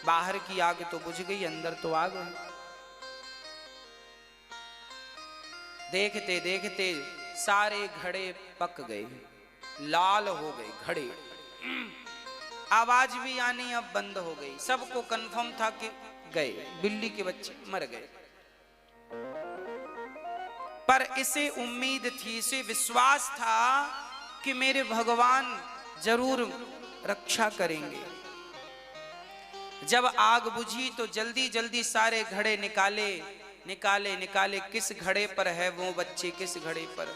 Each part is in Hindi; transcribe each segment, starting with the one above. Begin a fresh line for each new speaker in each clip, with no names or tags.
बाहर की आग तो बुझ गई, अंदर तो आग है। देखते देखते सारे घड़े पक गए, लाल हो गए घड़े। आवाज भी आनी अब बंद हो गई। सबको कंफर्म था कि गए, बिल्ली के बच्चे मर गए। पर इसे उम्मीद थी, इसे विश्वास था कि मेरे भगवान जरूर रक्षा करेंगे। जब आग बुझी तो जल्दी जल्दी सारे घड़े निकाले निकाले निकाले। किस घड़े पर है वो बच्चे, किस घड़े पर?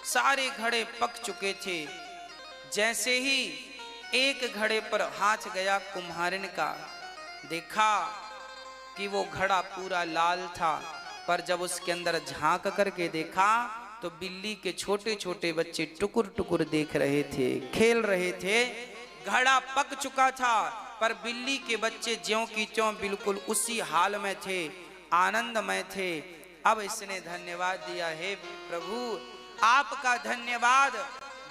सारे घड़े पक चुके थे। जैसे ही एक घड़े पर हाथ गया कुम्हारिन का, देखा कि वो घड़ा पूरा लाल था। पर जब उसके अंदर झांक करके देखा तो बिल्ली के छोटे छोटे बच्चे टुकुर टुकुर देख रहे थे, खेल रहे थे। घड़ा पक चुका था पर बिल्ली के बच्चे ज्यों की त्यों बिल्कुल उसी हाल में थे, आनंदमय थे। अब इसने धन्यवाद दिया, हे प्रभु आपका धन्यवाद।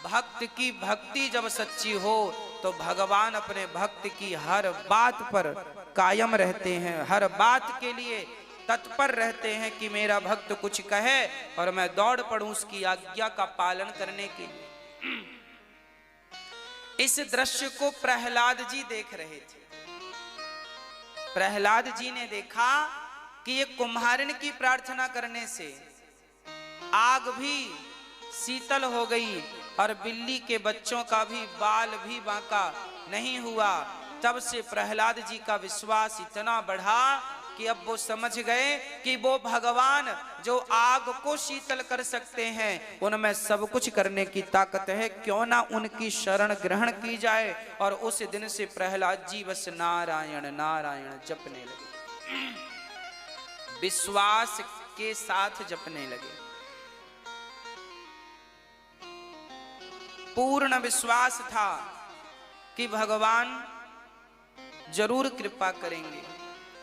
भक्त की भक्ति जब सच्ची हो तो भगवान अपने भक्त की हर बात पर कायम रहते हैं, हर बात के लिए तत्पर रहते हैं कि मेरा भक्त कुछ कहे और मैं दौड़ पड़ूं उसकी आज्ञा का पालन करने के लिए। इस दृश्य को प्रहलाद जी देख रहे थे। प्रहलाद जी ने देखा कि ये कुम्हारिन की प्रार्थना करने से आग भी शीतल हो गई और बिल्ली के बच्चों का भी बाल भी बांका नहीं हुआ। तब से प्रहलाद जी का विश्वास इतना बढ़ा कि अब वो समझ गए कि वो भगवान जो आग को शीतल कर सकते हैं, उनमें सब कुछ करने की ताकत है, क्यों ना उनकी शरण ग्रहण की जाए। और उस दिन से प्रहलाद जी बस नारायण नारायण जपने लगे, विश्वास के साथ जपने लगे। पूर्ण विश्वास था कि भगवान जरूर कृपा करेंगे।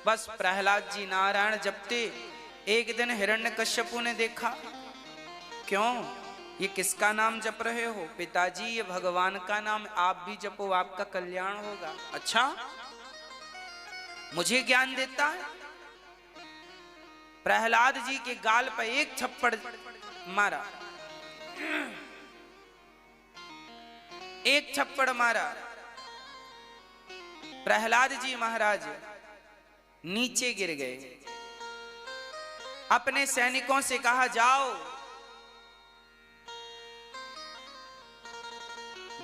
बस प्रहलाद जी नारायण जपते। एक दिन हिरण्यकश्यपु ने देखा, क्यों ये किसका नाम जप रहे हो? पिताजी ये भगवान का नाम, आप भी जपो आपका कल्याण होगा। अच्छा मुझे ज्ञान देता है? प्रहलाद जी के गाल पर एक थप्पड़ मारा, एक थप्पड़ मारा। प्रहलाद जी महाराज नीचे गिर गए। अपने सैनिकों से कहा, जाओ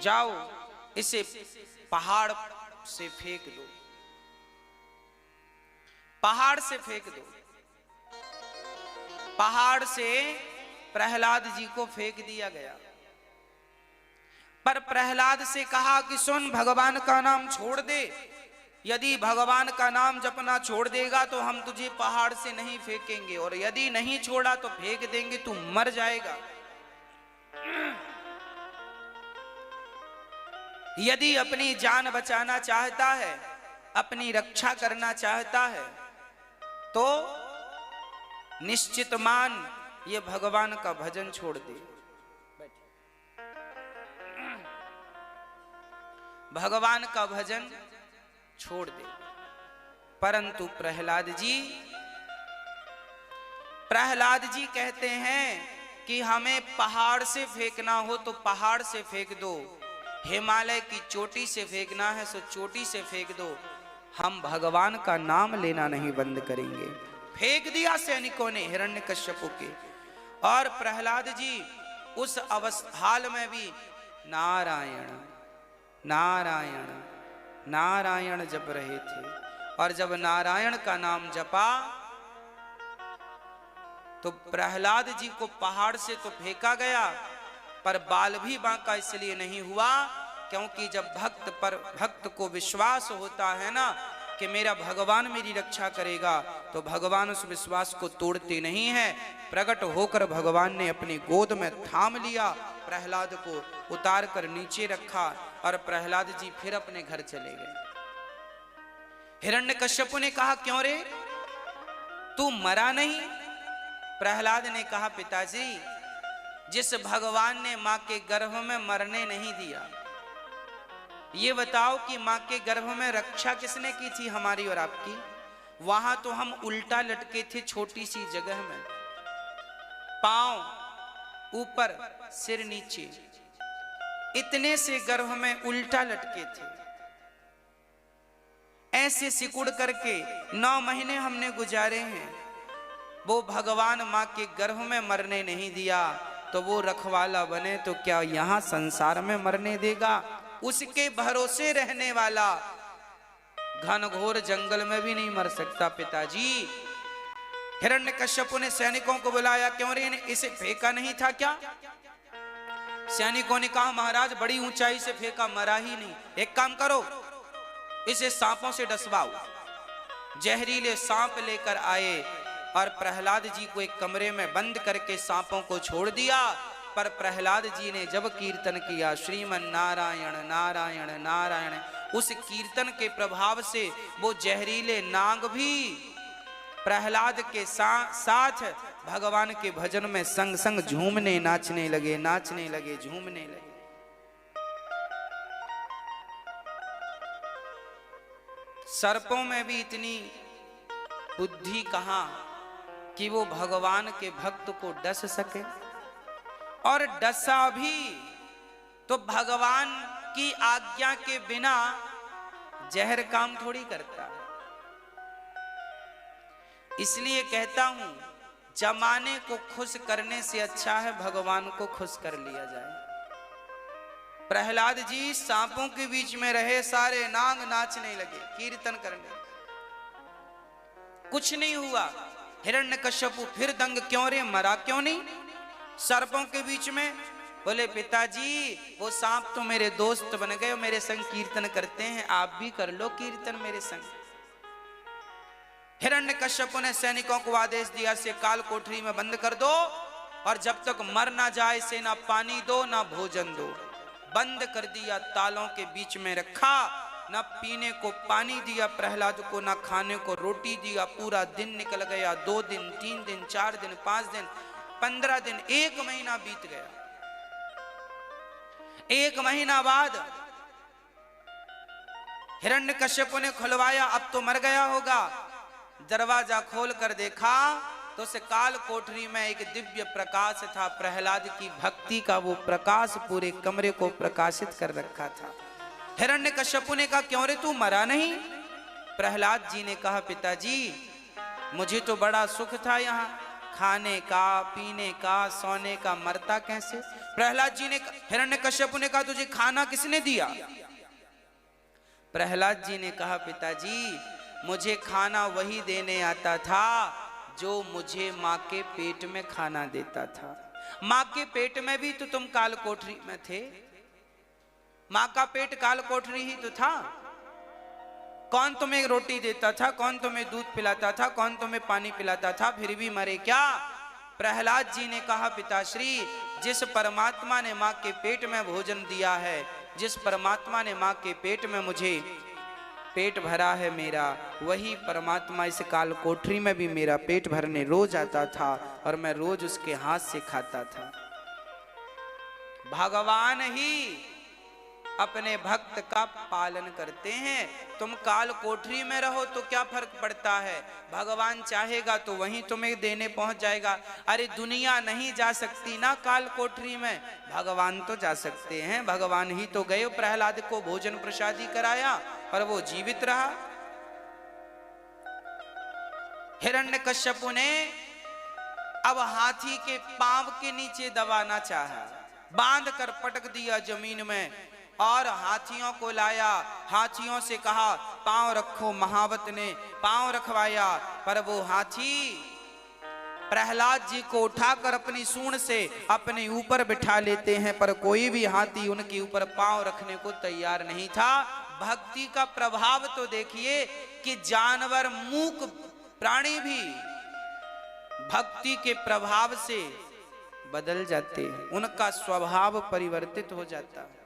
जाओ इसे पहाड़ से फेंक दो, पहाड़ से फेंक दो। पहाड़ से प्रहलाद जी को फेंक दिया गया। पर प्रहलाद से कहा कि सुन, भगवान का नाम छोड़ दे। यदि भगवान का नाम जपना छोड़ देगा तो हम तुझे पहाड़ से नहीं फेंकेंगे, और यदि नहीं छोड़ा तो फेंक देंगे, तू मर जाएगा। यदि अपनी जान बचाना चाहता है, अपनी रक्षा करना चाहता है, तो निश्चित मान ये भगवान का भजन छोड़ दे। भगवान का भजन छोड़ दे। परंतु प्रहलाद जी कहते हैं कि हमें पहाड़ से फेंकना हो तो पहाड़ से फेंक दो, हिमालय की चोटी से फेंकना है तो चोटी से फेंक दो, हम भगवान का नाम लेना नहीं बंद करेंगे। फेंक दिया सैनिकों ने हिरण्यकश्यपु के। और प्रहलाद जी उस अवस्थाल में भी नारायण नारायण नारायण जप रहे थे। और जब नारायण का नाम जपा तो प्रहलाद जी को पहाड़ से तो फेंका गया, पर बाल भी बांका इसलिए नहीं हुआ क्योंकि जब भक्त को विश्वास होता है ना कि मेरा भगवान मेरी रक्षा करेगा, तो भगवान उस विश्वास को तोड़ते नहीं है। प्रकट होकर भगवान ने अपनी गोद में थाम लिया, प्रहलाद को उतार कर नीचे रखा और प्रहलाद जी फिर अपने घर चले गए। हिरण्यकश्यपु ने कहा, क्यों रे, तू मरा नहीं? प्रहलाद ने कहा, पिताजी जिस भगवान ने मां के गर्भ में मरने नहीं दिया, ये बताओ कि माँ के गर्भ में रक्षा किसने की थी, हमारी और आपकी? वहां तो हम उल्टा लटके थे, छोटी सी जगह में, पांव ऊपर सिर नीचे, इतने से गर्भ में उल्टा लटके थे। ऐसे सिकुड़ करके 9 महीने हमने गुजारे हैं। वो भगवान माँ के गर्भ में मरने नहीं दिया, तो वो रखवाला बने तो क्या यहां संसार में मरने देगा? उसके भरोसे रहने वाला घनघोर जंगल में भी नहीं मर सकता। पिताजी, हिरण्यकश्यप ने सैनिकों को बुलाया, क्यों रे इसे फेंका नहीं था क्या? सैनिकों ने कहा महाराज बड़ी ऊंचाई से फेंका, मरा ही नहीं। एक काम करो, इसे सांपों से डसवाओ। जहरीले सांप लेकर आए और प्रहलाद जी को एक कमरे में बंद करके सांपों को छोड़ दिया। पर प्रहलाद जी ने जब कीर्तन किया, श्रीमन नारायण नारायण नारायण, उस कीर्तन के प्रभाव से वो जहरीले नाग भी प्रहलाद के साथ भगवान के भजन में संग संग झूमने नाचने लगे, नाचने लगे, झूमने लगे। सर्पों में भी इतनी बुद्धि कहां कि वो भगवान के भक्त को डस सके, और डसा भी तो भगवान की आज्ञा के बिना जहर काम थोड़ी करता। इसलिए कहता हूं, जमाने को खुश करने से अच्छा है भगवान को खुश कर लिया जाए। प्रहलाद जी सांपों के बीच में रहे, सारे नाग नाचने लगे, कीर्तन करने, कुछ नहीं हुआ। हिरण्यकश्यप फिर दंग, क्यों रे मरा क्यों नहीं? सर्पों के बीच में बोले पिताजी वो सांप तो मेरे दोस्त बन गए, मेरे संग कीर्तन करते हैं, आप भी कर लो कीर्तन मेरे संग। हिरण्यकश्यप ने सैनिकों को आदेश दिया, से काल कोठरी में बंद कर दो, और जब तक मर ना जाए इसे ना पानी दो ना भोजन दो। बंद कर दिया, तालों के बीच में रखा, ना पीने को पानी दिया प्रहलाद को, ना खाने को रोटी दिया। पूरा दिन निकल गया, 2 दिन 3 दिन 4 दिन 5 दिन 15 दिन, 1 महीना बीत गया। 1 महीना बाद हिरण्यकश्यप ने खुलवाया, अब तो मर गया होगा। दरवाजा खोल कर देखा तो उस काल कोठरी में एक दिव्य प्रकाश था, प्रहलाद की भक्ति का वो प्रकाश पूरे कमरे को प्रकाशित कर रखा था। हिरण्यकश्यप ने कहा, क्यों रे तू मरा नहीं? प्रहलाद जी ने कहा, पिताजी मुझे तो बड़ा सुख था यहाँ, खाने का पीने का सोने का, मरता कैसे? प्रहलाद जी ने, हिरण्यकश्यप ने कहा, तुझे खाना किसने दिया? प्रहलाद जी ने कहा, पिताजी मुझे खाना वही देने आता था जो मुझे माँ के पेट में खाना देता था। माँ के पेट में भी तो तुम काल कोठरी में थे, माँ का पेट काल कोठरी ही तो था। कौन तुम्हें रोटी देता था, कौन तुम्हें दूध पिलाता था, कौन तुम्हें पानी पिलाता था, फिर भी मरे क्या? प्रहलाद जी ने कहा, पिताश्री जिस परमात्मा ने माँ के पेट में भोजन दिया है, जिस परमात्मा ने माँ के पेट में मुझे पेट भरा है मेरा, वही परमात्मा इस काल कोठरी में भी मेरा पेट भरने रोज आता था, और मैं रोज उसके हाथ से खाता था। भगवान ही अपने भक्त का पालन करते हैं। तुम काल कोठरी में रहो तो क्या फर्क पड़ता है, भगवान चाहेगा तो वहीं तुम्हें देने पहुंच जाएगा। अरे दुनिया नहीं जा सकती ना काल कोठरी में, भगवान तो जा सकते हैं। भगवान ही तो गए, प्रहलाद को भोजन प्रसादी कराया और वो जीवित रहा। हिरण्यकश्यप ने अब हाथी के पांव के नीचे दबाना चाहा, बांध कर पटक दिया जमीन में, और हाथियों को लाया, हाथियों से कहा पांव रखो। महावत ने पांव रखवाया, पर वो हाथी प्रहलाद जी को उठाकर अपनी सूंड से अपने ऊपर बिठा लेते हैं, पर कोई भी हाथी उनके ऊपर पांव रखने को तैयार नहीं था। भक्ति का प्रभाव तो देखिए कि जानवर मूक प्राणी भी भक्ति के प्रभाव से बदल जाते हैं, उनका स्वभाव परिवर्तित हो जाता है।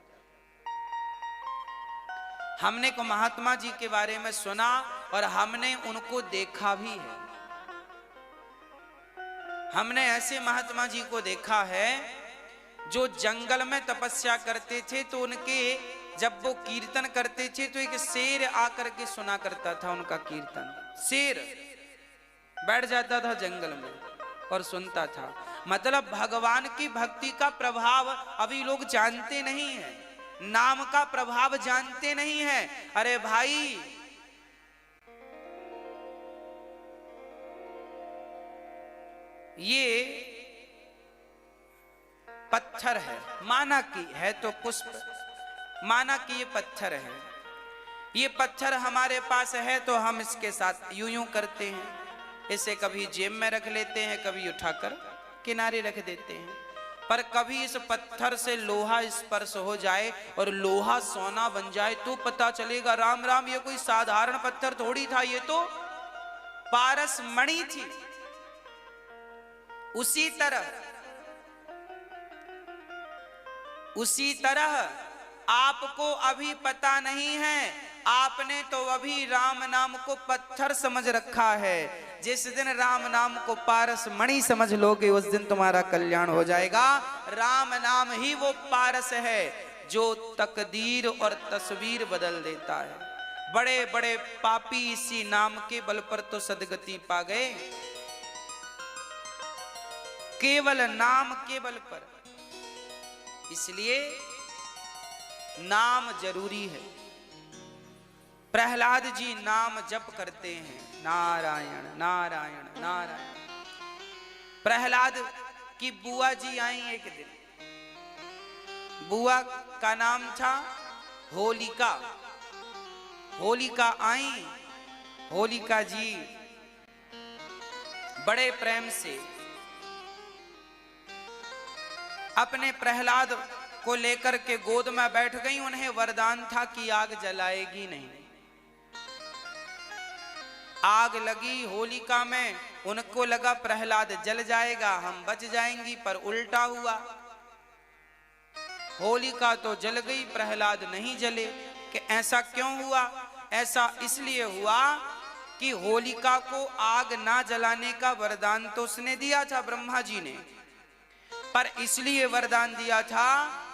हमने को महात्मा जी के बारे में सुना और हमने उनको देखा भी है। हमने ऐसे महात्मा जी को देखा है जो जंगल में तपस्या करते थे, तो उनके जब वो कीर्तन करते थे तो एक शेर आकर के सुना करता था उनका कीर्तन। शेर बैठ जाता था जंगल में और सुनता था। मतलब भगवान की भक्ति का प्रभाव अभी लोग जानते नहीं हैं, नाम का प्रभाव जानते नहीं हैं। अरे भाई, ये पत्थर है, माना कि है तो पुष्प, माना कि ये पत्थर है। ये पत्थर हमारे पास है तो हम इसके साथ यूं यूं करते हैं, इसे कभी जेब में रख लेते हैं, कभी उठाकर किनारे रख देते हैं। पर कभी इस पत्थर से लोहा स्पर्श हो जाए और लोहा सोना बन जाए तो पता चलेगा राम राम, ये कोई साधारण पत्थर थोड़ी था, ये तो पारस मणि थी। उसी तरह आपको अभी पता नहीं है, आपने तो अभी राम नाम को पत्थर समझ रखा है। जिस दिन राम नाम को पारस मणि समझ लोगे उस दिन तुम्हारा कल्याण हो जाएगा। राम नाम ही वो पारस है जो तकदीर और तस्वीर बदल देता है। बड़े बड़े पापी इसी नाम के बल पर तो सदगति पा गए, केवल नाम के बल पर। इसलिए नाम जरूरी है। प्रहलाद जी नाम जप करते हैं, नारायण नारायण नारायण। प्रहलाद की बुआ जी आई एक दिन। बुआ का नाम था होलिका। होलिका आई। होलिका जी बड़े प्रेम से अपने प्रहलाद को लेकर के गोद में बैठ गई। उन्हें वरदान था कि आग जलाएगी नहीं। आग लगी होलिका में, उनको लगा प्रहलाद जल जाएगा, हम बच जाएंगी, पर उल्टा हुआ। होलिका तो जल गई, प्रहलाद नहीं जले। कि ऐसा क्यों हुआ? ऐसा इसलिए हुआ कि होलिका को आग ना जलाने का वरदान तो उसने दिया था ब्रह्मा जी ने, पर इसलिए वरदान दिया था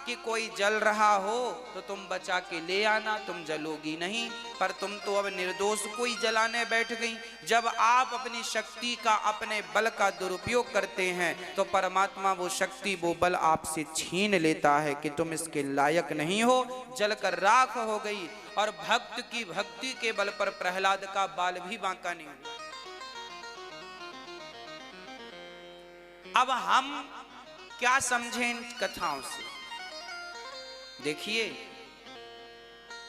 कि कोई जल रहा हो तो तुम बचा के ले आना, तुम जलोगी नहीं। पर तुम तो अब निर्दोष को ही जलाने बैठ गई। जब आप अपनी शक्ति का, अपने बल का दुरुपयोग करते हैं तो परमात्मा वो शक्ति, वो बल आपसे छीन लेता है कि तुम इसके लायक नहीं हो, जलकर राख हो गई। और भक्त की भक्ति के बल पर प्रहलाद का बाल भी बांका नहीं हुआ। अब हम क्या समझें इन कथाओं से? देखिए,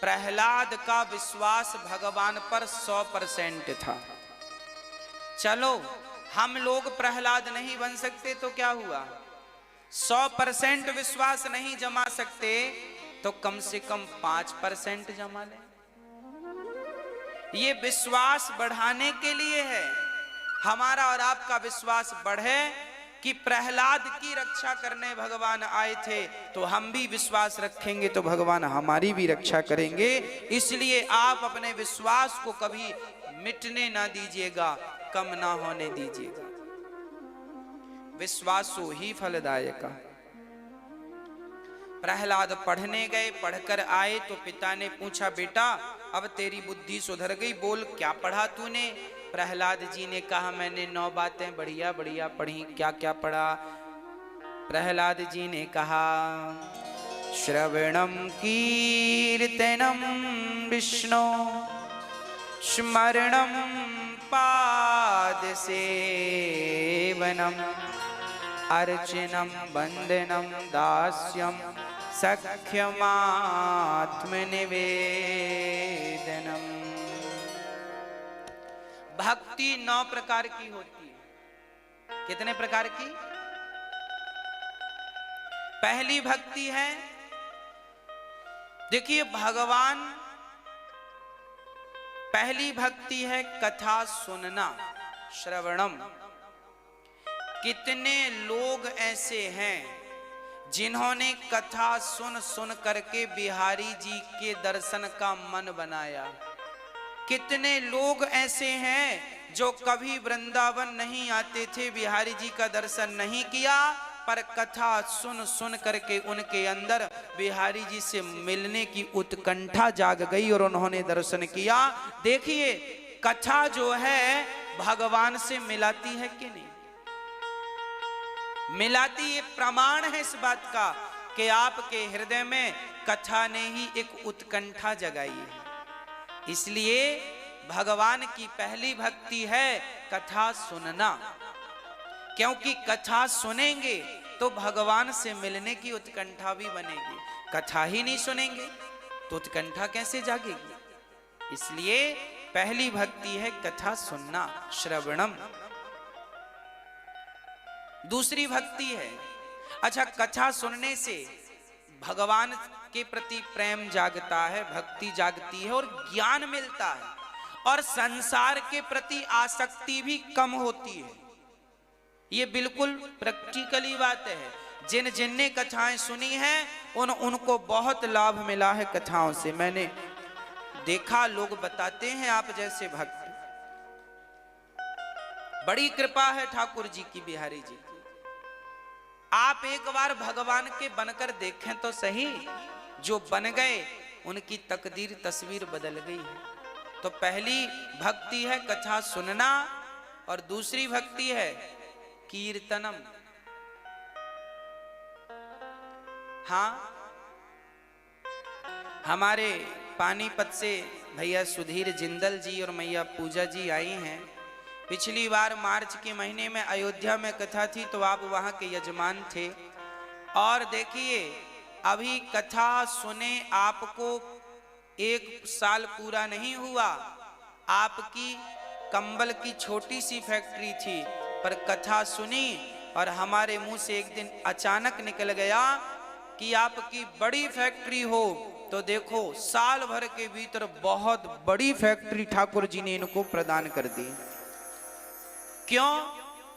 प्रहलाद का विश्वास भगवान पर 100% था। चलो, हम लोग प्रहलाद नहीं बन सकते तो क्या हुआ? 100% विश्वास नहीं जमा सकते तो कम से कम 5% जमा लें। ये विश्वास बढ़ाने के लिए है। हमारा और आपका विश्वास बढ़े कि प्रहलाद की रक्षा करने भगवान आए थे, तो हम भी विश्वास रखेंगे तो भगवान हमारी भी रक्षा करेंगे। इसलिए आप अपने विश्वास को कभी मिटने ना दीजिएगा, कम ना होने दीजिएगा। विश्वासो ही फलदायक। प्रहलाद पढ़ने गए, पढ़कर आए तो पिता ने पूछा, बेटा अब तेरी बुद्धि सुधर गई, बोल क्या पढ़ा तूने? प्रहलाद जी ने कहा, मैंने 9 बातें बढ़िया बढ़िया पढ़ी। क्या क्या पढ़ा? प्रहलाद जी ने कहा, श्रवणम कीर्तनम विष्णु स्मरणम पाद सेवनम अर्चनम वंदनम दास्यम सख्यमात्मनिवेदनम। भक्ति 9 प्रकार की होती है। कितने प्रकार की? पहली भक्ति है, देखिए भगवान, पहली भक्ति है कथा सुनना, श्रवणम। कितने लोग ऐसे हैं जिन्होंने कथा सुन सुन करके बिहारी जी के दर्शन का मन बनाया। कितने लोग ऐसे हैं जो कभी वृंदावन नहीं आते थे, बिहारी जी का दर्शन नहीं किया, पर कथा सुन सुन करके उनके अंदर बिहारी जी से मिलने की उत्कंठा जाग गई और उन्होंने दर्शन किया। देखिए कथा जो है भगवान से मिलाती है कि नहीं मिलाती, ये प्रमाण है इस बात का कि आपके हृदय में कथा ने ही एक उत्कंठा जगाई है। इसलिए भगवान की पहली भक्ति है कथा सुनना, क्योंकि कथा सुनेंगे तो भगवान से मिलने की उत्कंठा भी बनेगी। कथा ही नहीं सुनेंगे तो उत्कंठा कैसे जागेगी? इसलिए पहली भक्ति है कथा सुनना, श्रवणम। दूसरी भक्ति है, अच्छा कथा सुनने से भगवान के प्रति प्रेम जागता है, भक्ति जागती है और ज्ञान मिलता है और संसार के प्रति आसक्ति भी कम होती है। ये बिल्कुल प्रैक्टिकली बात है। जिन जिनने कथाएं सुनी हैं उनको बहुत लाभ मिला है कथाओं से। मैंने देखा, लोग बताते हैं आप जैसे भक्त, बड़ी कृपा है ठाकुर जी की, बिहारी जी की। आप एक बार भगवान के बनकर देखें तो सही, जो बन गए उनकी तकदीर तस्वीर बदल गई है। तो पहली भक्ति है कथा सुनना और दूसरी भक्ति है कीर्तनम। हाँ, हमारे पानीपत से भैया सुधीर जिंदल जी और मैया पूजा जी आई हैं। पिछली बार मार्च के महीने में अयोध्या में कथा थी तो आप वहां के यजमान थे। और देखिए अभी कथा सुने आपको 1 साल पूरा नहीं हुआ, आपकी कंबल की छोटी सी फैक्ट्री थी, पर कथा सुनी और हमारे मुंह से एक दिन अचानक निकल गया कि आपकी बड़ी फैक्ट्री हो। तो देखो साल भर के भीतर बहुत बड़ी फैक्ट्री ठाकुर जी ने इनको प्रदान कर दी। क्यों?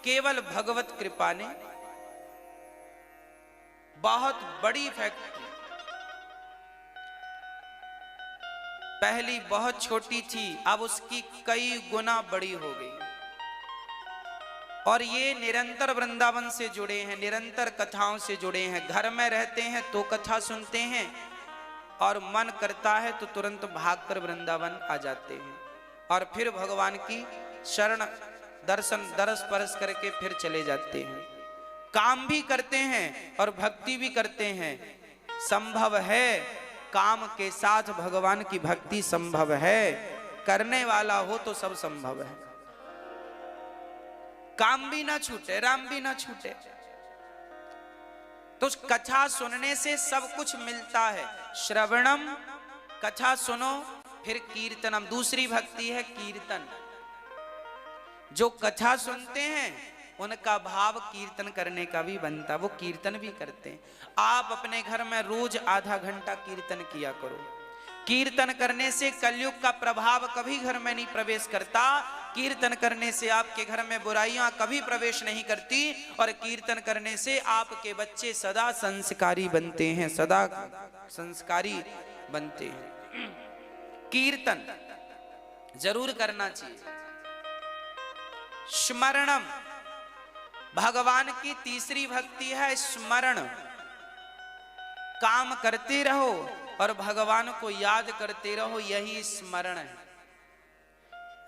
केवल भगवत कृपा ने। बहुत बड़ी फैक्ट्री, पहली बहुत छोटी थी, अब उसकी कई गुना बड़ी हो गई। और ये निरंतर वृंदावन से जुड़े हैं, निरंतर कथाओं से जुड़े हैं। घर में रहते हैं तो कथा सुनते हैं और मन करता है तो तुरंत भागकर वृंदावन आ जाते हैं और फिर भगवान की शरण दर्शन दरस परस करके फिर चले जाते हैं। काम भी करते हैं और भक्ति भी करते हैं। संभव है, काम के साथ भगवान की भक्ति संभव है। करने वाला हो तो सब संभव है। काम भी ना छूटे, राम भी ना छूटे। तो कथा सुनने से सब कुछ मिलता है। श्रवणम, कथा सुनो, फिर कीर्तनम, दूसरी भक्ति है कीर्तन। जो कथा सुनते हैं उनका भाव कीर्तन करने का भी बनता, वो कीर्तन भी करते हैं। आप अपने घर में रोज आधा घंटा कीर्तन किया करो। कीर्तन करने से कलयुग का प्रभाव कभी घर में नहीं प्रवेश करता। कीर्तन करने से आपके घर में बुराइयां कभी प्रवेश नहीं करती और कीर्तन करने से आपके बच्चे सदा संस्कारी बनते हैं, सदा संस्कारी बनते हैं। कीर्तन जरूर करना चाहिए। स्मरणम, भगवान की तीसरी भक्ति है स्मरण। काम करते रहो और भगवान को याद करते रहो, यही स्मरण है।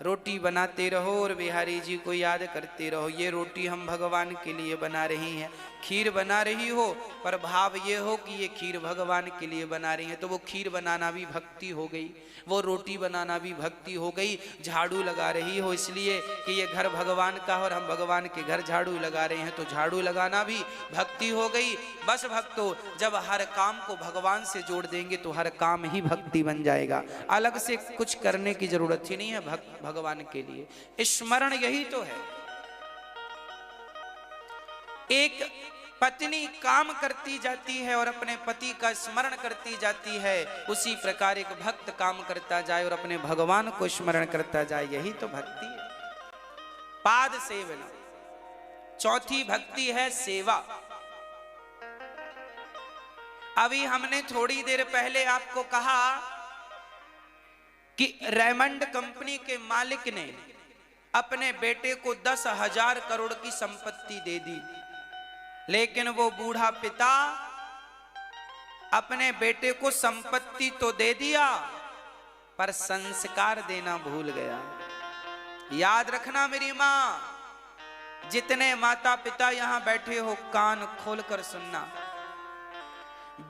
रोटी बनाते रहो और बिहारी जी को याद करते रहो, ये रोटी हम भगवान के लिए बना रही हैं। खीर बना रही हो पर भाव ये हो कि ये खीर भगवान के लिए बना रही है, तो वो खीर बनाना भी भक्ति हो गई, वो रोटी बनाना भी भक्ति हो गई। झाड़ू लगा रही हो इसलिए कि ये घर भगवान का और हम भगवान के घर झाड़ू लगा रहे हैं, तो झाड़ू लगाना भी भक्ति हो गई। बस भक्तों, जब हर काम को भगवान से जोड़ देंगे तो हर काम ही भक्ति बन जाएगा। अलग से कुछ करने की जरूरत ही नहीं है भगवान के लिए। स्मरण यही तो है। एक पत्नी काम करती जाती है और अपने पति का स्मरण करती जाती है, उसी प्रकार एक भक्त काम करता जाए और अपने भगवान को स्मरण करता जाए, यही तो भक्ति है। पाद सेवना, चौथी भक्ति है सेवा। अभी हमने थोड़ी देर पहले आपको कहा कि रेमंड कंपनी के मालिक ने अपने बेटे को 10,000 करोड़ की संपत्ति दे दी। लेकिन वो बूढ़ा पिता अपने बेटे को संपत्ति तो दे दिया पर संस्कार देना भूल गया। याद रखना मेरी मां, जितने माता पिता यहां बैठे हो कान खोलकर सुनना,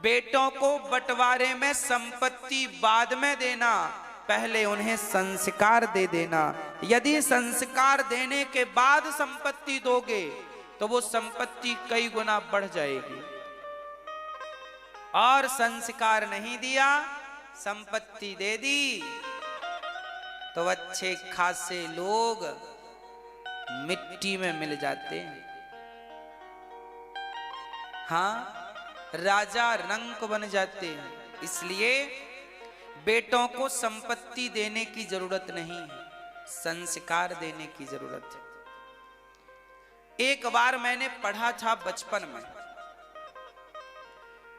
बेटों को बंटवारे में संपत्ति बाद में देना, पहले उन्हें संस्कार दे देना। यदि संस्कार देने के बाद संपत्ति दोगे तो वो संपत्ति कई गुना बढ़ जाएगी, और संस्कार नहीं दिया, संपत्ति दे दी तो अच्छे खासे लोग मिट्टी में मिल जाते हैं। हाँ, राजा रंक बन जाते हैं। इसलिए बेटों को संपत्ति देने की जरूरत नहीं है, संस्कार देने की जरूरत है। एक बार मैंने पढ़ा था बचपन में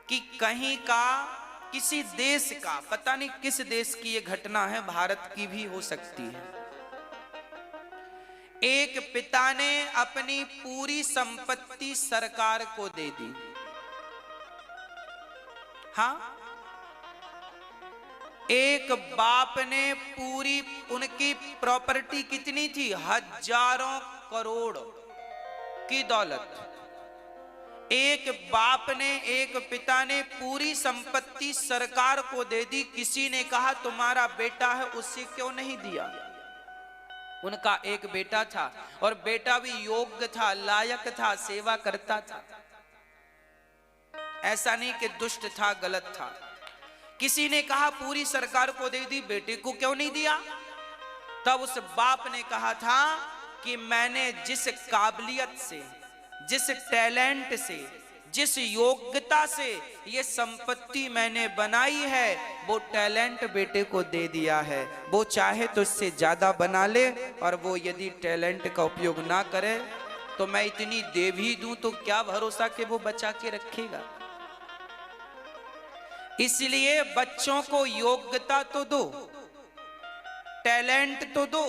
कि कहीं का, किसी देश का, पता नहीं किस देश की ये घटना है, भारत की भी हो सकती है। एक पिता ने अपनी पूरी संपत्ति सरकार को दे दी। हाँ, एक बाप ने पूरी, उनकी प्रॉपर्टी कितनी थी, हजारों करोड़ की दौलत, एक बाप ने, एक पिता ने पूरी संपत्ति सरकार को दे दी। किसी ने कहा तुम्हारा बेटा है, उससे क्यों नहीं दिया? उनका एक बेटा था और बेटा भी योग्य था, लायक था, सेवा करता था, ऐसा नहीं कि दुष्ट था, गलत था। किसी ने कहा पूरी सरकार को दे दी, बेटे को क्यों नहीं दिया? तब उस बाप ने कहा था कि मैंने जिस काबिलियत से, जिस टैलेंट से, जिस योग्यता से ये संपत्ति मैंने बनाई है, वो टैलेंट बेटे को दे दिया है। वो चाहे तो इससे ज्यादा बना ले, और वो यदि टैलेंट का उपयोग ना करे तो मैं इतनी दे भी दूं तो क्या भरोसा कि वो बचा के रखेगा। इसलिए बच्चों को योग्यता तो दो, टैलेंट तो दो,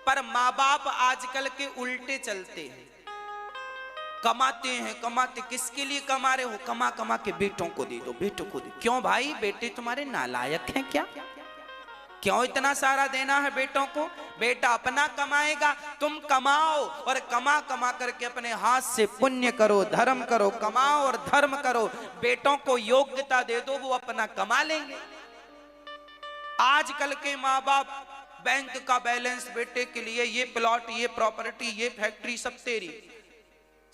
पर माँ बाप आजकल के उल्टे चलते हैं। कमाते हैं, कमाते, किसके लिए कमा रहे हो? कमा कमा के बेटों को दे दो, बेटों को दे। क्यों भाई, बेटे तुम्हारे नालायक हैं क्या? क्यों इतना सारा देना है बेटों को? बेटा अपना कमाएगा, तुम कमाओ और कमा कमा करके अपने हाथ से पुण्य करो, धर्म करो, कमाओ और धर्म करो। बेटों को योग्यता दे दो, वो अपना कमा लेंगे। आजकल के माँ बाप बैंक का बैलेंस बेटे के लिए, ये प्लॉट, ये प्रॉपर्टी, ये फैक्ट्री सब तेरी,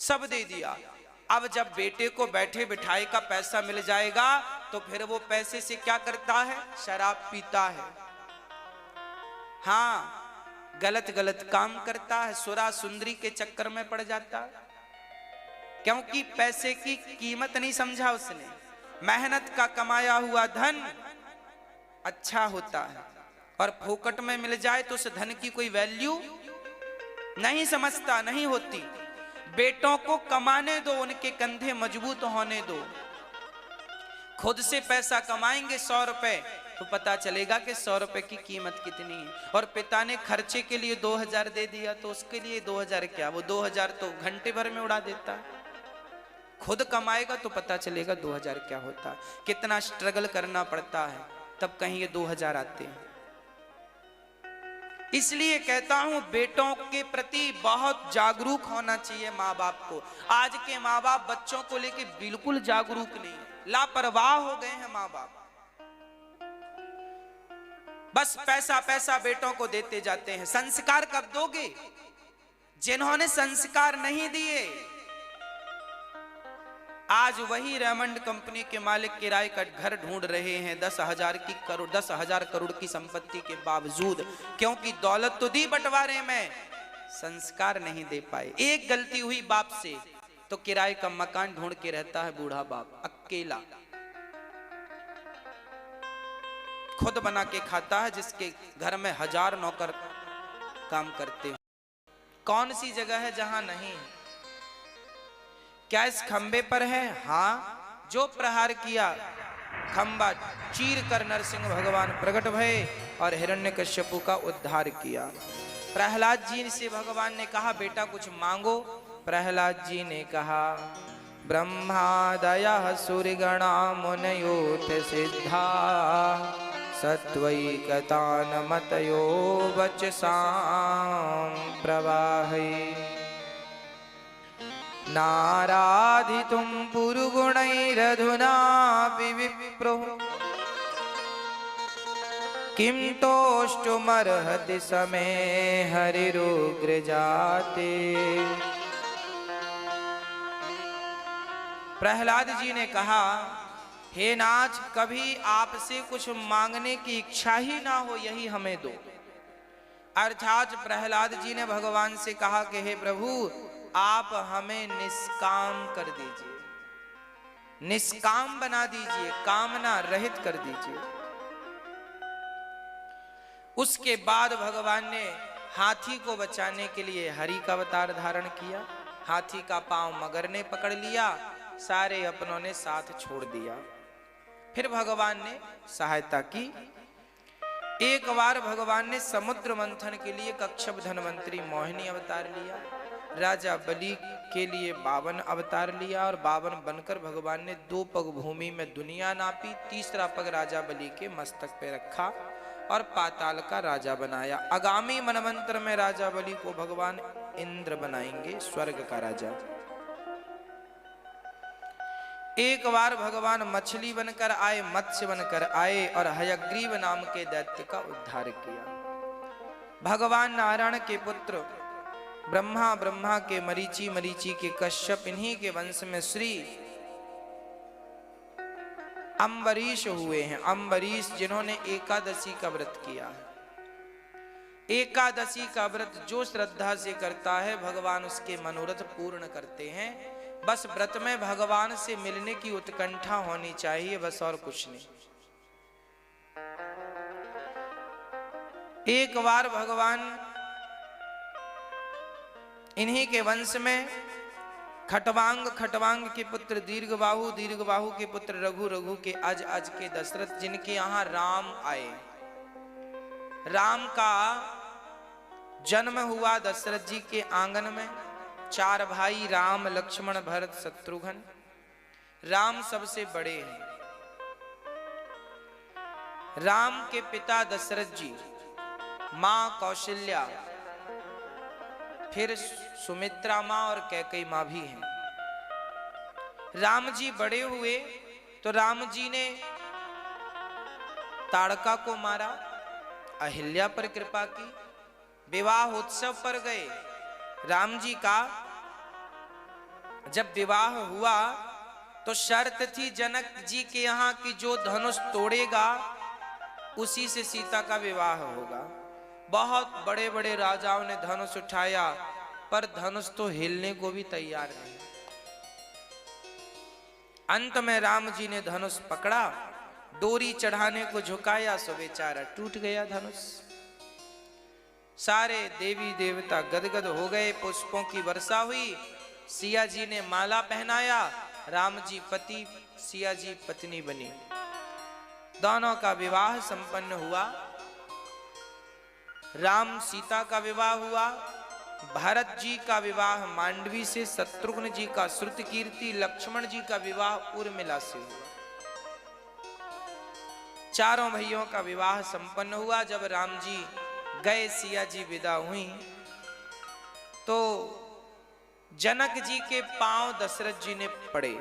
सब दे दिया। अब जब बेटे को बैठे बिठाए का पैसा मिल जाएगा तो फिर वो पैसे से क्या करता है? शराब पीता है, हाँ, गलत गलत काम करता है, सुरा सुंदरी के चक्कर में पड़ जाता है, क्योंकि पैसे की कीमत नहीं समझा उसने। मेहनत का कमाया हुआ धन अच्छा होता है, और फोकट में मिल जाए तो उस धन की कोई वैल्यू नहीं समझता, नहीं होती। बेटों को कमाने दो, उनके कंधे मजबूत होने दो। खुद से पैसा कमाएंगे 100 रुपए तो पता चलेगा कि 100 रुपए की कीमत कितनी है। और पिता ने खर्चे के लिए 2000 दे दिया तो उसके लिए 2000 क्या, वो 2000 तो घंटे भर में उड़ा देता है। खुद कमाएगा तो पता चलेगा 2000 क्या होता है, कितना स्ट्रगल करना पड़ता है, तब कहीं ये 2000 आते हैं। इसलिए कहता हूं बेटों के प्रति बहुत जागरूक होना चाहिए माँ बाप को। आज के माँ बाप बच्चों को लेके बिल्कुल जागरूक नहीं है, लापरवाह हो गए हैं माँ बाप। बस पैसा पैसा बेटों को देते जाते हैं। संस्कार कब दोगे? जिन्होंने संस्कार नहीं दिए। आज वही रेमंड कंपनी के मालिक किराए का घर ढूंढ रहे हैं 10,000 करोड़ की संपत्ति के बावजूद, क्योंकि दौलत तो दी बंटवारे में, संस्कार नहीं दे पाए। एक गलती हुई बाप से तो किराए का मकान ढूंढ के रहता है बूढ़ा बाप, अकेला, खुद बना के खाता है, जिसके घर में 1000 नौकर काम करते हैं। कौन सी जगह है जहां नहीं है? क्या इस खंबे पर है? हाँ, जो प्रहार किया खंबा चीर कर नरसिंह भगवान प्रकट भये और हिरण्यकश्यपु का उद्धार किया। प्रहलाद जी से भगवान ने कहा बेटा कुछ मांगो। प्रहलाद जी ने कहा ब्रह्मादयः सुरगणा मुनयोऽथ सिद्धा सत्वैकतानमतयो वचसां प्रवाहै नाराधितुं पुरुगुणैरधुनापि विप्रो किं तोष्टुमर्हति समे हरिरुग्रजाते। प्रहलाद जी ने कहा, हे नाथ, कभी आपसे कुछ मांगने की इच्छा ही ना हो, यही हमें दो। अर्थात प्रहलाद जी ने भगवान से कहा कि हे प्रभु, आप हमें निष्काम कर दीजिए, निष्काम बना दीजिए, कामना रहित कर दीजिए। उसके बाद भगवान ने हाथी को बचाने के लिए हरि का अवतार धारण किया। हाथी का पांव मगर ने पकड़ लिया, सारे अपनों ने साथ छोड़ दिया। फिर भगवान ने सहायता की। एक बार भगवान ने समुद्र मंथन के लिए कच्छप धनवंतरी मोहिनी अवतार लिया। राजा बलि के लिए 52 अवतार लिया और 52 बनकर भगवान ने 2 पग भूमि में दुनिया नापी, तीसरा पग राजा बलि के मस्तक पे रखा और पाताल का राजा बनाया। आगामी मनवंतर में राजा बलि को भगवान इंद्र बनाएंगे, स्वर्ग का राजा। एक बार भगवान मछली बनकर आए, मत्स्य बनकर आए और हयग्रीव नाम के दैत्य का उद्धार किया। भगवान नारायण के पुत्र ब्रह्मा, ब्रह्मा के मरीचि, मरीचि के कश्यप, इन्हीं के वंश में श्री अम्बरीश हुए हैं। अम्बरीश जिन्होंने एकादशी का व्रत किया है। एकादशी का व्रत जो श्रद्धा से करता है भगवान उसके मनोरथ पूर्ण करते हैं। बस व्रत में भगवान से मिलने की उत्कंठा होनी चाहिए, बस और कुछ नहीं। एक बार भगवान इन्हीं के वंश में खटवांग, खटवांग के पुत्र दीर्घबाहु, दीर्घबाहु के पुत्र रघु, रघु के अज, अज के दशरथ, जिनके यहां राम आए। राम का जन्म हुआ दशरथ जी के आंगन में। 4 भाई राम, लक्ष्मण, भरत, शत्रुघ्न। राम सबसे बड़े हैं। राम के पिता दशरथ जी, मां कौशल्या, फिर सुमित्रा मां और कैकेयी मां भी हैं। राम जी बड़े हुए तो राम जी ने ताड़का को मारा, अहिल्या पर कृपा की, विवाह उत्सव पर गए। राम जी का जब विवाह हुआ तो शर्त थी जनक जी के यहाँ की जो धनुष तोड़ेगा उसी से सीता का विवाह होगा। बहुत बड़े बड़े राजाओं ने धनुष उठाया पर धनुष तो हिलने को भी तैयार नहीं। अंत में राम जी ने धनुष पकड़ा, डोरी चढ़ाने को झुकाया, सो बेचारा टूट गया धनुष। सारे देवी देवता गदगद हो गए, पुष्पों की वर्षा हुई। सिया जी ने माला पहनाया, राम जी पति, सिया जी पत्नी बनी। दोनों का विवाह संपन्न हुआ। राम सीता का विवाह हुआ। भरत जी का विवाह मांडवी से, शत्रुघ्न जी का श्रुतकीर्ति, लक्ष्मण जी का विवाह उर्मिला से हुआ। चारों भाइयों का विवाह संपन्न हुआ। जब राम जी गए, सिया जी विदा हुई तो जनक जी के पांव दशरथ जी ने पड़े,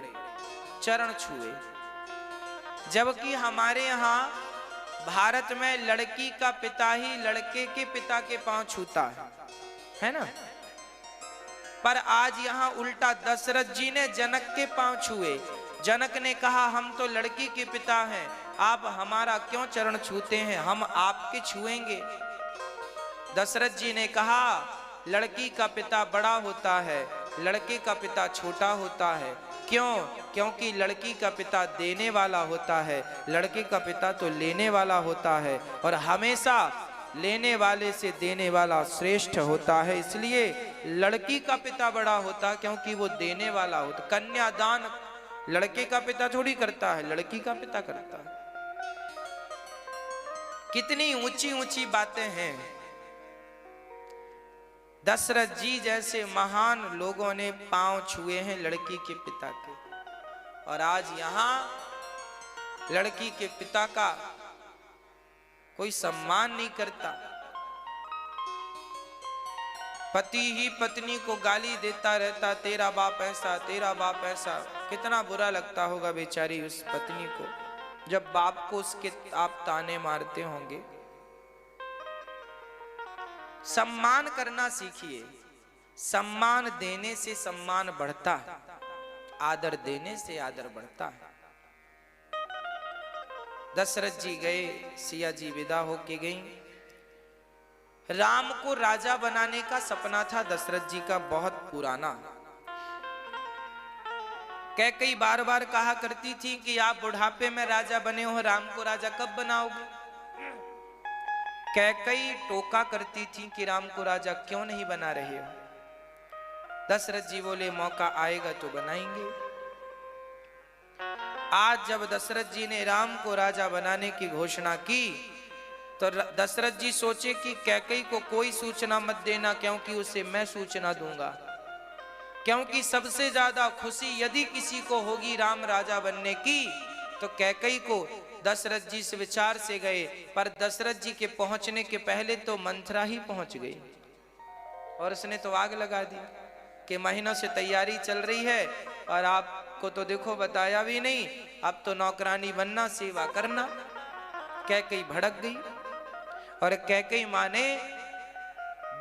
चरण छुए। जबकि हमारे यहाँ भारत में लड़की का पिता ही लड़के के पिता के पांव छूता है ना। पर आज यहाँ उल्टा दशरथ जी ने जनक के पांव छुए। जनक ने कहा हम तो लड़की के पिता हैं, आप हमारा क्यों चरण छूते हैं, हम आपके छुएंगे। दशरथ जी ने कहा लड़की का पिता बड़ा होता है, लड़के का पिता छोटा होता है। क्यों? क्योंकि लड़की का पिता देने वाला होता है, लड़के का पिता तो लेने वाला होता है, और हमेशा लेने वाले से देने वाला श्रेष्ठ होता है। इसलिए लड़की का पिता बड़ा होता है क्योंकि वो देने वाला होता। कन्यादान लड़के का पिता थोड़ी करता है, लड़की का पिता करता है। कितनी ऊंची ऊंची बातें हैं। दशरथ जी जैसे महान लोगों ने पांव छुए हैं लड़की के पिता के, और आज यहां लड़की के पिता का कोई सम्मान नहीं करता। पति ही पत्नी को गाली देता रहता, तेरा बाप ऐसा, तेरा बाप ऐसा। कितना बुरा लगता होगा बेचारी उस पत्नी को जब बाप को उसके आप ताने मारते होंगे। सम्मान करना सीखिए। सम्मान देने से सम्मान बढ़ता है, आदर देने से आदर बढ़ता है। दशरथ जी गए, सिया जी विदा होके गई। राम को राजा बनाने का सपना था दशरथ जी का बहुत पुराना। कैकेयी बार बार कहा करती थी कि आप बुढ़ापे में राजा बने हो, राम को राजा कब बनाओगे। कैकेयी टोका करती थी कि राम को राजा क्यों नहीं बना रहे हो। दशरथ जी बोले मौका आएगा तो बनाएंगे। आज जब दशरथ जी ने राम को राजा बनाने की घोषणा की तो दशरथ जी सोचे कि कैकेयी को कोई सूचना मत देना, क्योंकि उसे मैं सूचना दूंगा। क्योंकि सबसे ज्यादा खुशी यदि किसी को होगी राम राजा बनने की तो कैकेयी को। दशरथ जी से विचार से गए, पर दशरथ जी के पहुंचने के पहले तो मंथरा ही पहुंच गई और उसने तो आग लगा दी कि महीनों से तैयारी चल रही है और आपको तो देखो बताया भी नहीं, अब तो नौकरानी बनना, सेवा करना। कैकेयी भड़क गई और कैकेयी माँ ने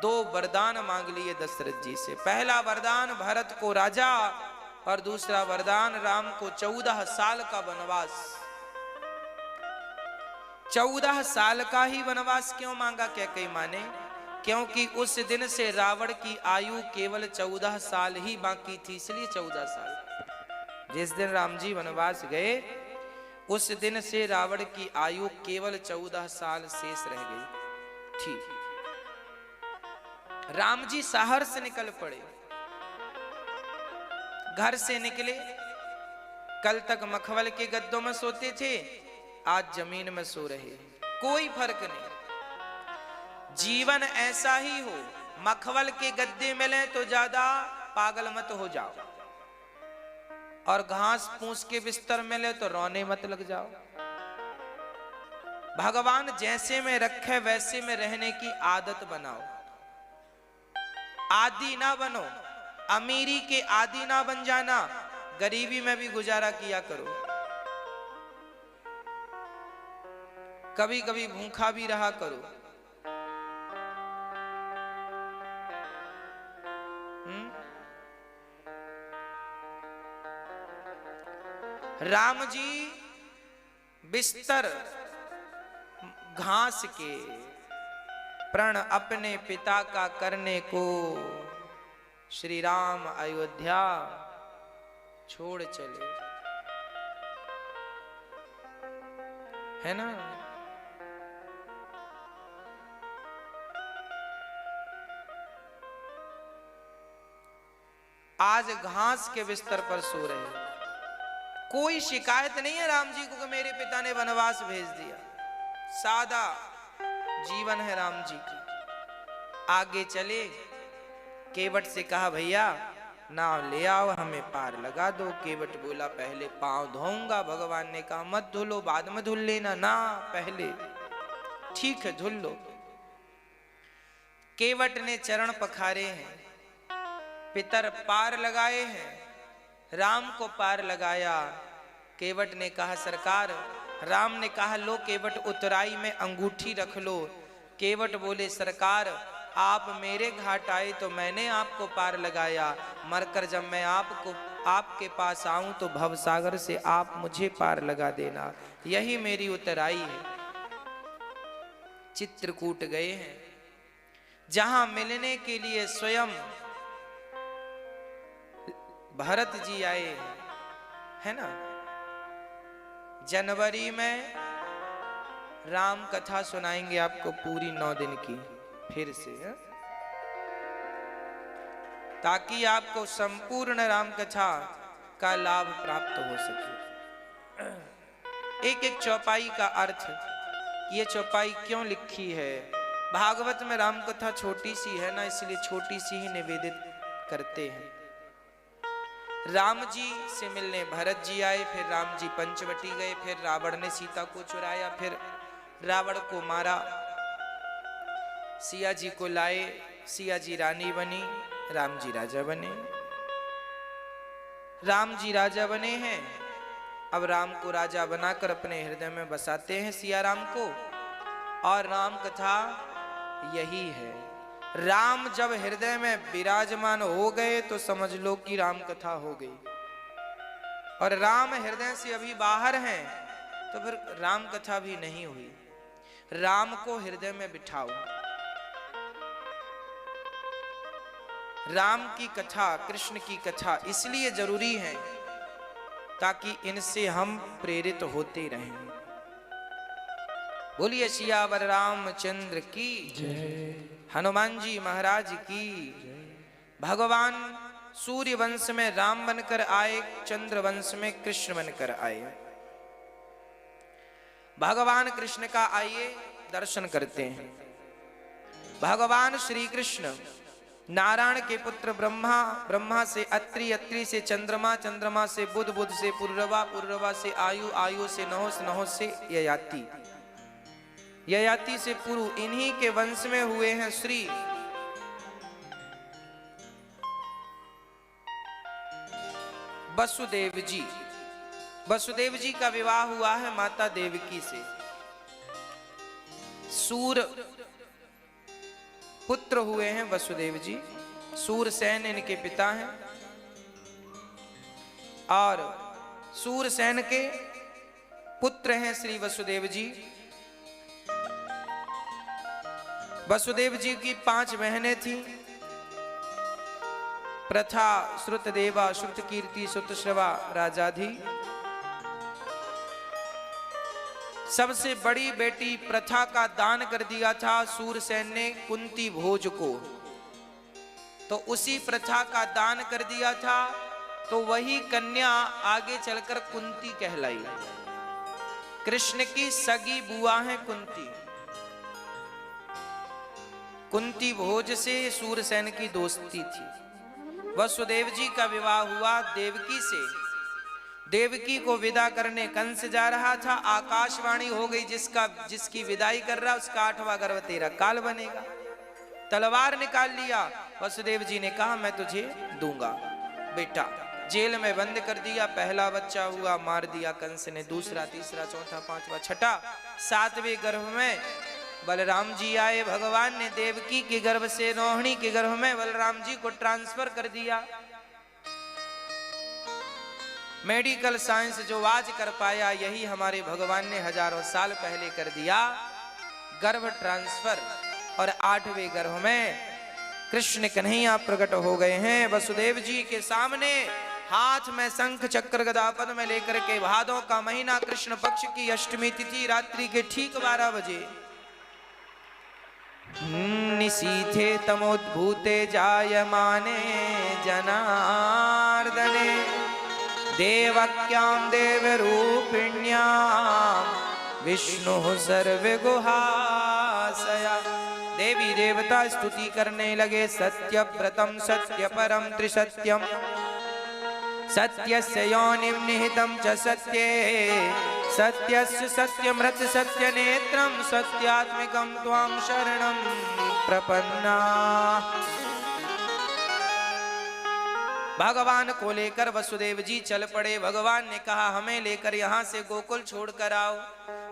2 वरदान मांग लिए दशरथ जी से। पहला वरदान भरत को राजा और दूसरा वरदान राम को 14 साल का वनवास। 14 साल का ही वनवास क्यों मांगा कैकेयी माँ ने? क्योंकि उस दिन से रावण की आयु केवल 14 साल ही बाकी थी, इसलिए 14 साल। जिस दिन राम जी वनवास गए उस दिन से रावण की आयु केवल 14 साल शेष रह गई थी। राम जी शहर से निकल पड़े, घर से निकले। कल तक मखमल के गद्दों में सोते थे, आज जमीन में सो रहे। कोई फर्क नहीं। जीवन ऐसा ही हो, मखमल के गद्दे मिले तो ज्यादा पागल मत हो जाओ, और घास फूस के बिस्तर मिले तो रोने मत लग जाओ। भगवान जैसे में रखे वैसे में रहने की आदत बनाओ। आदी ना बनो, अमीरी के आदी ना बन जाना, गरीबी में भी गुजारा किया करो। कभी कभी भूखा भी रहा करो। राम जी बिस्तर घास के, प्रण अपने पिता का करने को, श्री राम अयोध्या छोड़ चले। है ना? आज घास के बिस्तर पर सो रहे। कोई शिकायत नहीं है राम जी को कि मेरे पिता ने वनवास भेज दिया। सादा जीवन है राम जी की। आगे चले, केवट से कहा भैया नाव ले आओ, हमें पार लगा दो। केवट बोला पहले पांव धोऊंगा। भगवान ने कहा मत धुलो, बाद में धुल लेना। ना, पहले। ठीक है, धुल लो। केवट ने चरण पखारे हैं, पितर पार लगाए हैं, राम को पार लगाया। केवट ने कहा सरकार, राम ने कहा लो केवट उतराई में अंगूठी रख लो। केवट बोले सरकार आप मेरे घाट आए तो मैंने आपको पार लगाया, मरकर जब मैं आपके पास आऊं तो भवसागर से आप मुझे पार लगा देना, यही मेरी उतराई है। चित्रकूट गए हैं, जहां मिलने के लिए स्वयं भरत जी आए हैं, है ना। जनवरी में राम कथा सुनाएंगे आपको पूरी 9 दिन की फिर से, है? ताकि आपको संपूर्ण राम कथा का लाभ प्राप्त हो सके। एक एक चौपाई का अर्थ, ये चौपाई क्यों लिखी है, भागवत में राम कथा छोटी सी है ना, इसलिए छोटी सी ही निवेदित करते हैं। राम जी से मिलने भरत जी आए, फिर राम जी पंचवटी गए, फिर रावण ने सीता को चुराया, फिर रावण को मारा, सिया जी को लाए, सिया जी रानी बनी, राम जी राजा बने। राम जी राजा बने हैं, अब राम को राजा बनाकर अपने हृदय में बसाते हैं सिया राम को। और राम कथा यही है। राम जब हृदय में विराजमान हो गए तो समझ लो कि राम कथा हो गई। और राम हृदय से अभी बाहर हैं तो फिर राम कथा भी नहीं हुई। राम को हृदय में बिठाओ। राम की कथा, कृष्ण की कथा इसलिए जरूरी है ताकि इनसे हम प्रेरित होते रहें। बोलिए सियावर रामचंद्र की जय, हनुमान जी महाराज की जय। भगवान सूर्य वंश में राम बनकर आए, चंद्र वंश में कृष्ण बनकर आए। भगवान कृष्ण का आइए दर्शन करते हैं। भगवान श्री कृष्ण नारायण के पुत्र ब्रह्मा, ब्रह्मा से अत्रि, अत्रि से चंद्रमा, चंद्रमा से बुध, बुध से पुरुरवा, पुरुरवा से आयु, आयु से नहुस, नहुस से ययाति, ययाति से पुरु। इन्हीं के वंश में हुए हैं श्री वसुदेव जी। वसुदेव जी का विवाह हुआ है माता देवकी से। सूर पुत्र हुए हैं वसुदेव जी। सूरसेन इनके पिता हैं और सूरसेन के पुत्र हैं श्री वसुदेव जी। वसुदेव जी की 5 बहनें थीं। प्रथा, श्रुतदेवा, श्रुतकीर्ति, श्रुतश्रवा, राजाधि। सबसे बड़ी बेटी प्रथा का दान कर दिया था सूरसेन ने कुंती भोज को, तो उसी प्रथा का दान कर दिया था, तो वही कन्या आगे चलकर कुंती कहलाई। कृष्ण की सगी बुआ है कुंती। कुंती भोज से सूरसेन की दोस्ती थी। वसुदेव जी का विवाह हुआ देवकी से। देवकी को विदा करने कंस जा रहा था। आकाशवाणी हो गई, जिसकी विदाई कर रहा उसका 8वां गर्भ तेरा काल बनेगा। तलवार निकाल लिया। वसुदेव जी ने कहा मैं तुझे दूंगा बेटा। जेल में बंद कर दिया। पहला बच्चा हुआ, मार दिया कंस ने। दूसरा, तीसरा, चौथा, 5वां, 6ठा, 7वें गर्भ में बलराम जी आए। भगवान ने देवकी के गर्भ से रोहिणी के गर्भ में बलराम जी को ट्रांसफर कर दिया। मेडिकल साइंस जो आज कर पाया, यही हमारे भगवान ने हजारों साल पहले कर दिया, गर्भ ट्रांसफर। और 8वें गर्भ में कृष्ण कन्हैया प्रकट हो गए हैं। वसुदेव जी के सामने हाथ में शंख चक्र गदा पद्म में लेकर के, भादों का महीना, कृष्ण पक्ष की अष्टमी तिथि, रात्रि के ठीक 12 बजे, निशीथे तमोद्भूते जायमाने जनार्दने देवक्यां देवरूपिण्यां विष्णु सर्वगुहाशया। देवी देवता स्तुति करने लगे। सत्यव्रतम सत्यपरम त्रिसत्यम सत्यस्य योनिं निहितं च सत्ये सत्यस्य सत्यमृत सत्यनेत्रं सत्यात्मिकं त्वां शरणं प्रपन्ना। भगवान को लेकर वसुदेव जी चल पड़े। भगवान ने कहा हमें लेकर यहाँ से गोकुल छोड़कर आओ।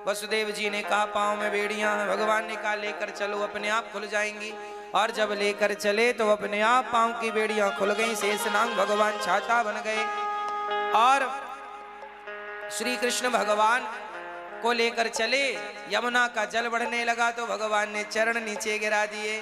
वसुदेव जी ने कहा पाँव में बेड़ियां हैं। भगवान ने कहा लेकर चलो, अपने आप खुल जाएंगी। और जब लेकर चले तो अपने आप पाँव की बेड़ियां खुल गईं। शेषनाग भगवान छाता बन गए। और श्री कृष्ण भगवान को लेकर चले। यमुना का जल बढ़ने लगा तो भगवान ने चरण नीचे गिरा दिए।